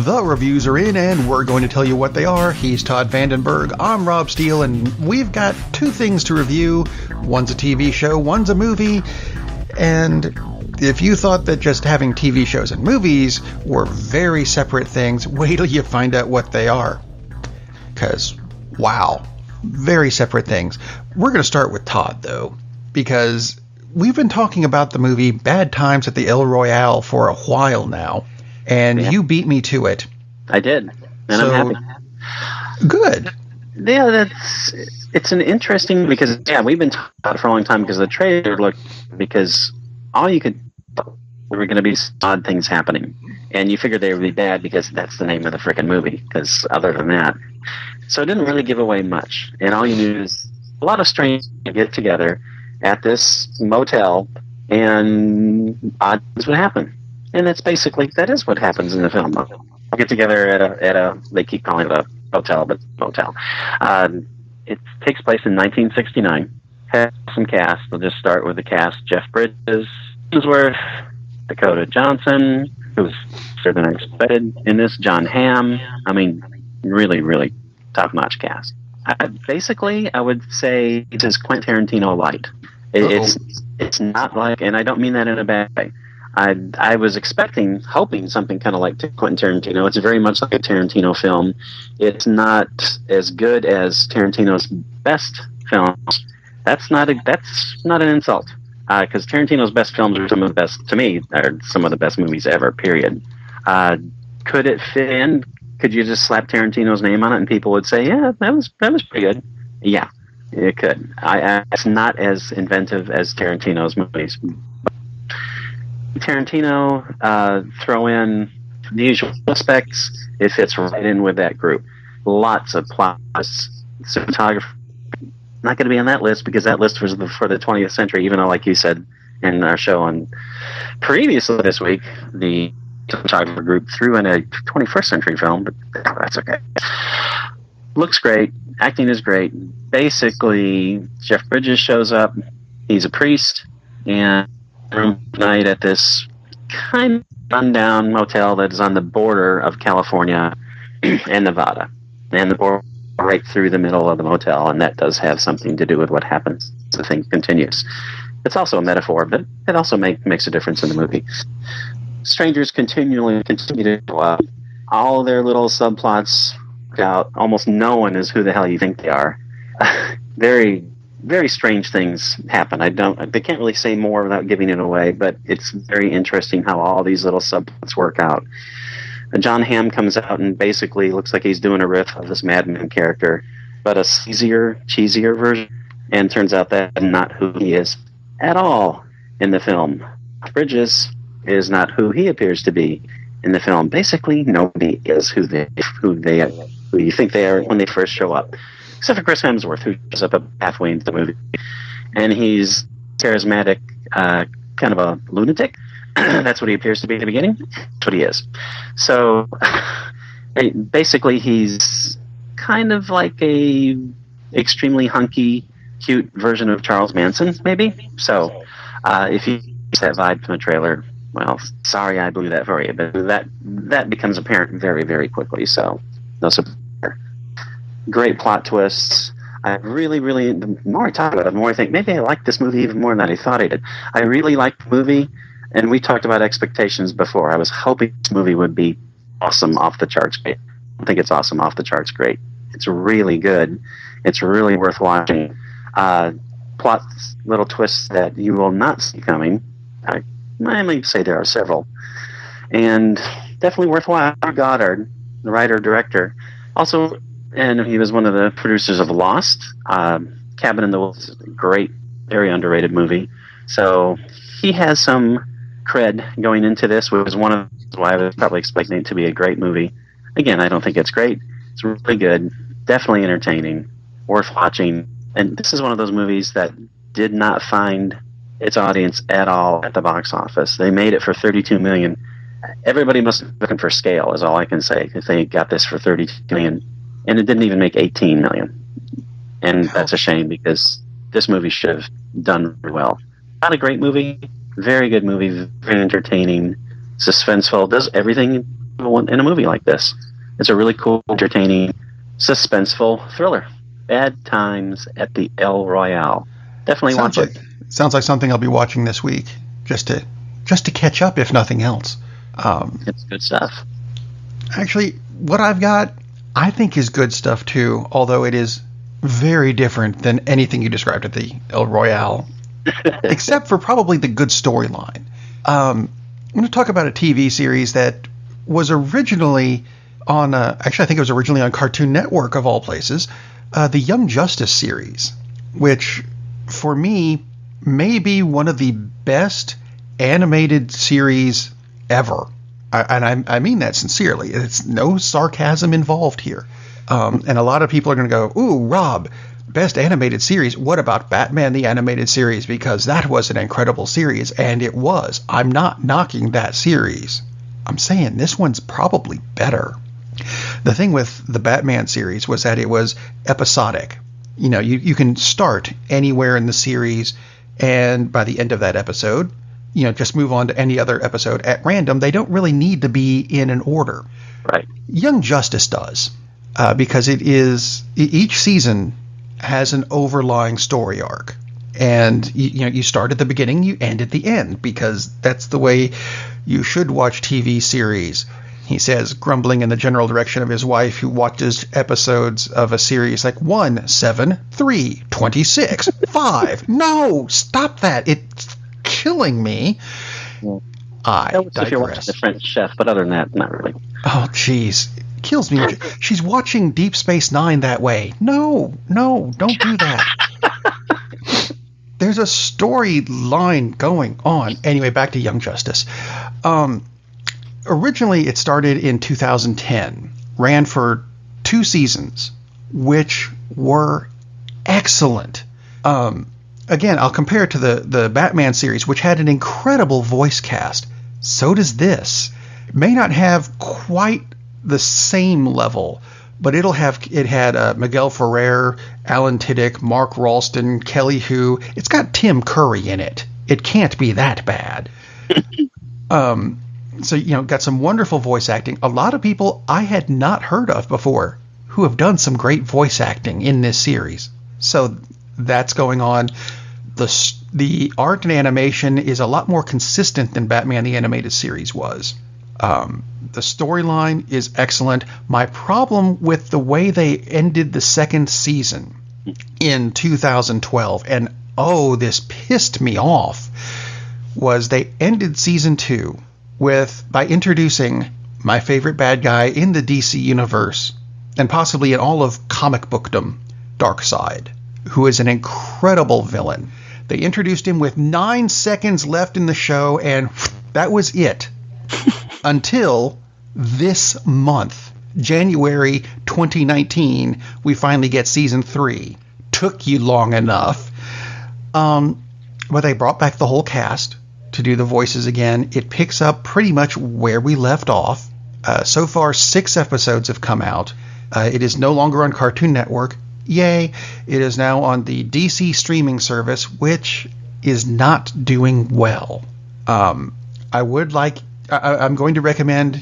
The reviews are in, and we're going to tell you what they are. He's Todd Vandenberg, I'm Rob Steele, and we've got two things to review. One's a TV show, one's a movie, and if you thought that just having TV shows and movies were very separate things, wait till you find out what they are. Because, wow, very separate things. We're going to start with Todd, though, because we've been talking about the movie Bad Times at the El Royale for a while now. And you beat me to it. I did, and I'm happy. Good. Yeah, it's an interesting, because we've been talking about it for a long time, because the trailer looked, because all you could, there were going to be odd things happening, and you figured they would be bad because that's the name of the frickin' movie. Because other than that, so it didn't really give away much, and all you knew is a lot of strangers get together at this motel, and odd things would happen. And that is what happens in the film. I'll get together at a, they keep calling it a hotel, but motel. It takes place in 1969. Has some cast. We'll just start with the cast. Jeff Bridges, Hemsworth, Dakota Johnson, who's better than I expected in this. John Hamm. I mean, really, really top-notch cast. Basically, I would say it is Quentin Tarantino light. It's not like, and I don't mean that in a bad way. I was hoping something kind of like Quentin Tarantino. It's very much like a Tarantino film. It's not as good as Tarantino's best films. That's not an insult, because Tarantino's best films are some of the best, to me, are some of the best movies ever, period. Could it fit in? Could you just slap Tarantino's name on it and people would say, yeah, that was pretty good? Yeah, it could. It's not as inventive as Tarantino's movies. Tarantino, throw in the usual suspects, it fits right in with that group. Lots of plots. Cinematography, not going to be on that list, because that list was for the 20th century, even though, like you said in our show on previously this week, the cinematographer group threw in a 21st century film, but that's okay. Looks great. Acting is great. Basically, Jeff Bridges shows up. He's a priest, and night at this kind of rundown motel that is on the border of California and Nevada, and the border right through the middle of the motel, and that does have something to do with what happens as the thing continues. It's also a metaphor, but it also makes a difference in the movie. Strangers continue to go up. All their little subplots out. Almost no one is who the hell you think they are. Very, very strange things happen. They can't really say more without giving it away, but it's very interesting how all these little subplots work out. And John Hamm comes out and basically looks like he's doing a riff of this Mad Men character, but a cheesier version, and turns out that's not who he is at all in the film. Bridges is not who he appears to be in the film. Basically, nobody is who you think they are when they first show up. Except for Chris Hemsworth, who shows up halfway into the movie. And he's charismatic, kind of a lunatic. That's what he appears to be at the beginning. That's what he is. So, basically, he's kind of like a extremely hunky, cute version of Charles Manson, maybe. So, if you get that vibe from the trailer, well, sorry I blew that for you. But that becomes apparent very, very quickly. So, no surprise. Great plot twists. I really, the more I talk about it, the more I think maybe I like this movie even more than I thought I did. I really liked the movie, and we talked about expectations before. I was hoping this movie would be awesome, off the charts great. I don't think it's awesome, off the charts great. It's really good. It's really worth watching. Plot little twists that you will not see coming. I may say there are several. And definitely worth watching. Goddard, the writer-director. Also, and he was one of the producers of Lost. Cabin in the Woods is a great, very underrated movie. So he has some cred going into this, which is one of why I was probably expecting it to be a great movie. Again, I don't think it's great. It's really good, definitely entertaining, worth watching. And this is one of those movies that did not find its audience at all at the box office. They made it for $32 million. Everybody must have been looking for scale, is all I can say, if they got this for $32 million. And it didn't even make $18 million. And that's a shame, because this movie should have done very well. Not a great movie, very good movie, very entertaining, suspenseful, does everything in a movie like this. It's a really cool, entertaining, suspenseful thriller. Bad Times at the El Royale. Definitely watch it. Sounds like something I'll be watching this week, just to catch up, if nothing else. It's good stuff. Actually, what I've got, I think is good stuff too, although it is very different than anything you described at the El Royale, except for probably the good storyline. I'm going to talk about a TV series that was originally on, actually I think it was originally on Cartoon Network of all places, the Young Justice series, which for me may be one of the best animated series ever. I mean that sincerely. It's no sarcasm involved here. And a lot of people are going to go, ooh, Rob, best animated series. What about Batman the Animated Series? Because that was an incredible series, and it was. I'm not knocking that series. I'm saying this one's probably better. The thing with the Batman series was that it was episodic. You know, you can start anywhere in the series, and by the end of that episode, you know, just move on to any other episode at random. They don't really need to be in an order. Right. Young Justice does, because it is, each season has an overlying story arc. And, you start at the beginning, you end at the end, because that's the way you should watch TV series. He says, grumbling in the general direction of his wife, who watches episodes of a series like 1, 7, 3, 26, 5. No, stop that. It's killing me. Well, I digress. If you're watching The French Chef, but other than that, not really. Oh, jeez. Kills me. She's watching Deep Space Nine that way. No, don't do that. There's a storyline going on. Anyway, back to Young Justice. Originally, it started in 2010, ran for 2 seasons, which were excellent. Again, I'll compare it to the Batman series, which had an incredible voice cast. So does this. It may not have quite the same level, but it had Miguel Ferrer, Alan Tiddick, Mark Ralston, Kelly Hu. It's got Tim Curry in it. It can't be that bad. So, got some wonderful voice acting. A lot of people I had not heard of before who have done some great voice acting in this series. So that's going on. The art and animation is a lot more consistent than Batman the Animated Series was. The storyline is excellent. My problem with the way they ended the second season in 2012, and this pissed me off, was they ended season 2 by introducing my favorite bad guy in the DC universe, and possibly in all of comic bookdom, Darkseid, who is an incredible villain. They introduced him with 9 seconds left in the show, and that was it. Until this month, January 2019, we finally get season 3. Took you long enough. But they brought back the whole cast to do the voices again. It picks up pretty much where we left off. So far, 6 episodes have come out. It is no longer on Cartoon Network. Yay. It is now on the DC streaming service, which is not doing well. I'm going to recommend,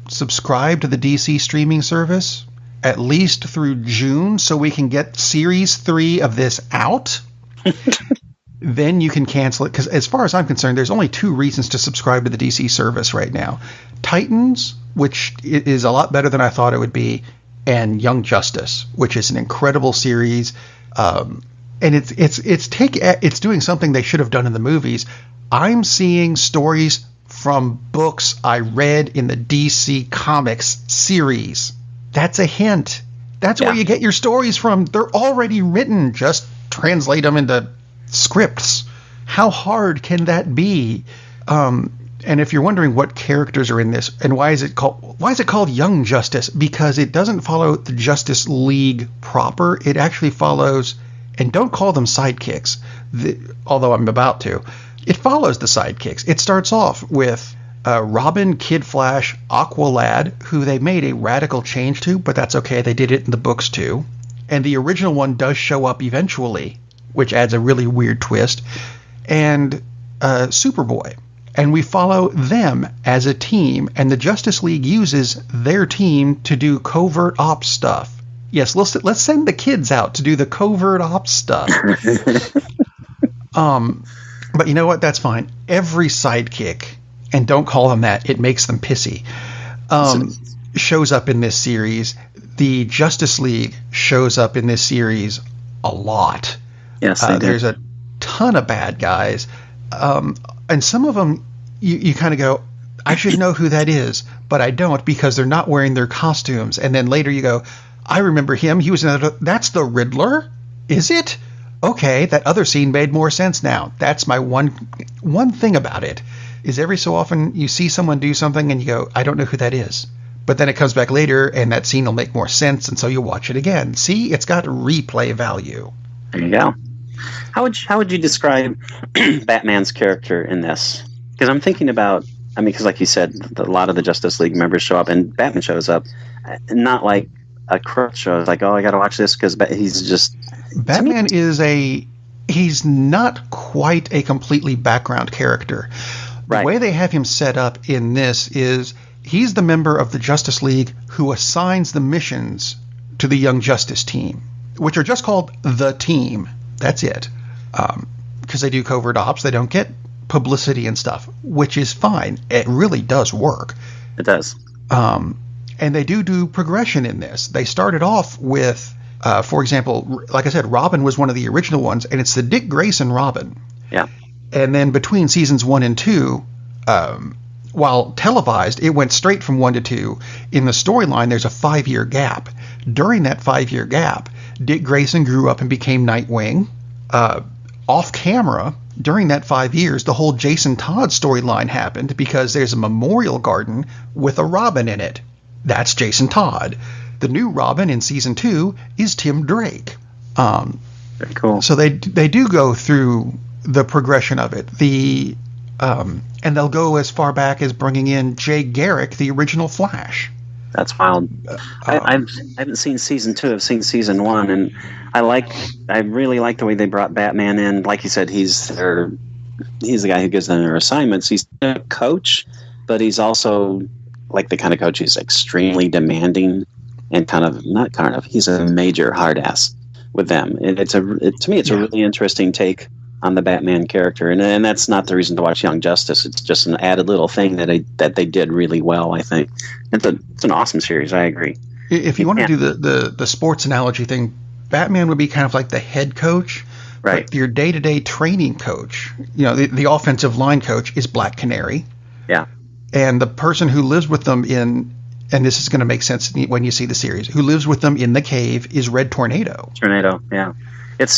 subscribe to the DC streaming service at least through June so we can get series 3 of this out. Then you can cancel it, because as far as I'm concerned, there's only 2 reasons to subscribe to the DC service right now. Titans, which is a lot better than I thought it would be, and Young Justice, which is an incredible series. And it's doing something they should have done in the movies. I'm seeing stories from books I read in the DC Comics series. That's a hint. That's where you get your stories from. They're already written. Just translate them into scripts. How hard can that be? And if you're wondering what characters are in this and why is it called Young Justice, because it doesn't follow the Justice League proper. It actually follows, and don't call them sidekicks, although I'm about to. It follows the sidekicks. It starts off with Robin, Kid Flash, Aqualad, who they made a radical change to, but that's okay. They did it in the books too. And the original one does show up eventually, which adds a really weird twist. And Superboy. and we follow them as a team, and the Justice League uses their team to do covert ops stuff. Yes, let's send the kids out to do the covert ops stuff. But you know what? That's fine. Every sidekick, and don't call them that, it makes them pissy, shows up in this series. The Justice League shows up in this series a lot. Yes, there's a ton of bad guys. And some of them, you kind of go, I should know who that is, but I don't because they're not wearing their costumes. And then later you go, I remember him. He was that's the Riddler? Is it? Okay, that other scene made more sense now. That's my one thing about it, is every so often you see someone do something and you go, I don't know who that is. But then it comes back later and that scene will make more sense, and so you watch it again. See, it's got replay value. There you go. How would you describe Batman's character in this? Because I'm thinking about, because like you said, a lot of the Justice League members show up, and Batman shows up, not like a Crow show. It's like, oh, I got to watch this because he's just... Batman he's not quite a completely background character. The way they have him set up in this is he's the member of the Justice League who assigns the missions to the Young Justice team, which are just called the team. That's it. Because they do covert ops. They don't get publicity and stuff, which is fine. It really does work. It does. And they do progression in this. They started off with, for example, like I said, Robin was one of the original ones, and it's the Dick Grayson Robin. Yeah. And then between seasons 1 and 2, while televised, it went straight from 1 to 2. In the storyline, there's a 5-year gap. During that 5-year gap, Dick Grayson grew up and became Nightwing. Off camera, during that 5 years, the whole Jason Todd storyline happened because there's a memorial garden with a Robin in it. That's Jason Todd. The new Robin in season 2 is Tim Drake. Very cool. So they do go through the progression of it. And they'll go as far back as bringing in Jay Garrick, the original Flash. That's wild. I haven't seen season 2. I've seen season 1, and I really like the way they brought Batman in. Like you said, he's the guy who gives them their assignments. He's a coach, but he's also like the kind of coach who's extremely demanding and he's a major hard ass with them. To me, it's a really interesting take on the Batman character, and that's not the reason to watch Young Justice. It's just an added little thing that they did really well. I think it's an awesome series. I agree. If you want to do the sports analogy thing, Batman would be kind of like the head coach, right? But your day-to-day training coach, the offensive line coach, is Black Canary. Yeah, and the person who lives with them and this is going to make sense when you see the series, who lives with them in the cave is Red Tornado. Yeah. It's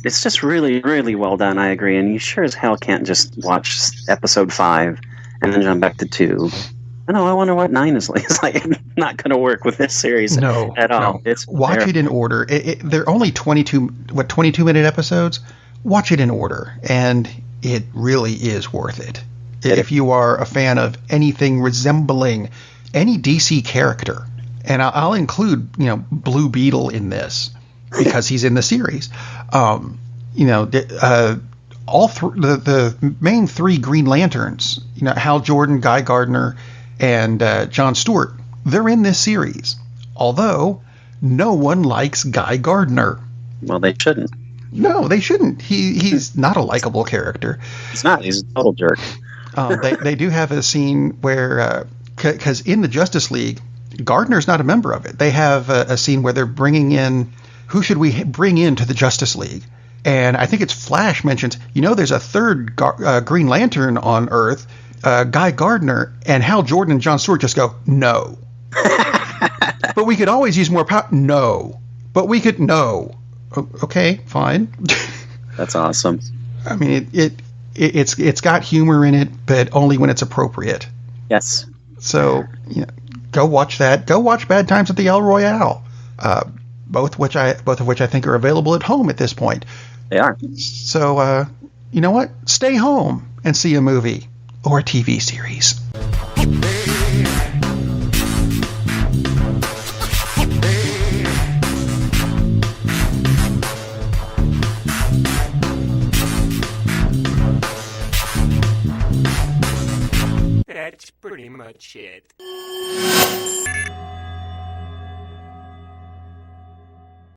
just really, really well done. I agree, and you sure as hell can't just watch episode 5 and then jump back to 2. I wonder what 9 is like. It's like not going to work with this series at all. No. Watch it in order. They're only 22-minute episodes. Watch it in order, and it really is worth it. If you are a fan of anything resembling any DC character, and I'll include Blue Beetle in this, because he's in the series. All the main 3 Green Lanterns, Hal Jordan, Guy Gardner, and John Stewart, they're in this series. Although no one likes Guy Gardner. Well, they shouldn't. No, they shouldn't. He's not a likable character. He's not. He's a total jerk. They do have a scene where, because in the Justice League, Gardner's not a member of it. They have a scene where they're bringing in, who should we bring into the Justice League? And I think it's Flash mentions, there's a third Green Lantern on Earth, Guy Gardner, and Hal Jordan and John Stewart just go, no. But we could always use more power. No. But we could, no. Okay, fine. That's awesome. I mean, it's got humor in it, but only when it's appropriate. Yes. So, go watch that. Go watch Bad Times at the El Royale. Both of which I think are available at home at this point. They are. So, you know what? Stay home and see a movie or a TV series. that's pretty much it.